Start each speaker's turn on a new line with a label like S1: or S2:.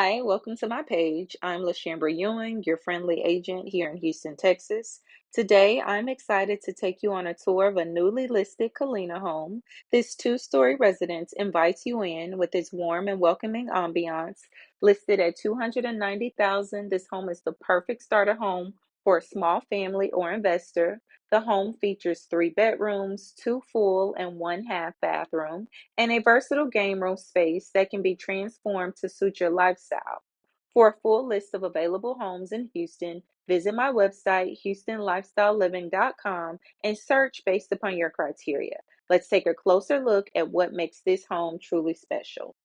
S1: Hi, welcome to my page. I'm LaShambra your friendly agent here in Houston, Texas. Today, I'm excited to take you on a tour of a newly listed Kalina home. This two-story residence invites you in with its warm and welcoming ambiance. Listed at $290,000, this home is the perfect starter home for a small family or investor. The home features three bedrooms, two full and one half bathroom, and a versatile game room space that can be transformed to suit your lifestyle. For a full list of available homes in Houston, visit my website, HoustonLifestyleLiving.com, and search based upon your criteria. Let's take a closer look at what makes this home truly special.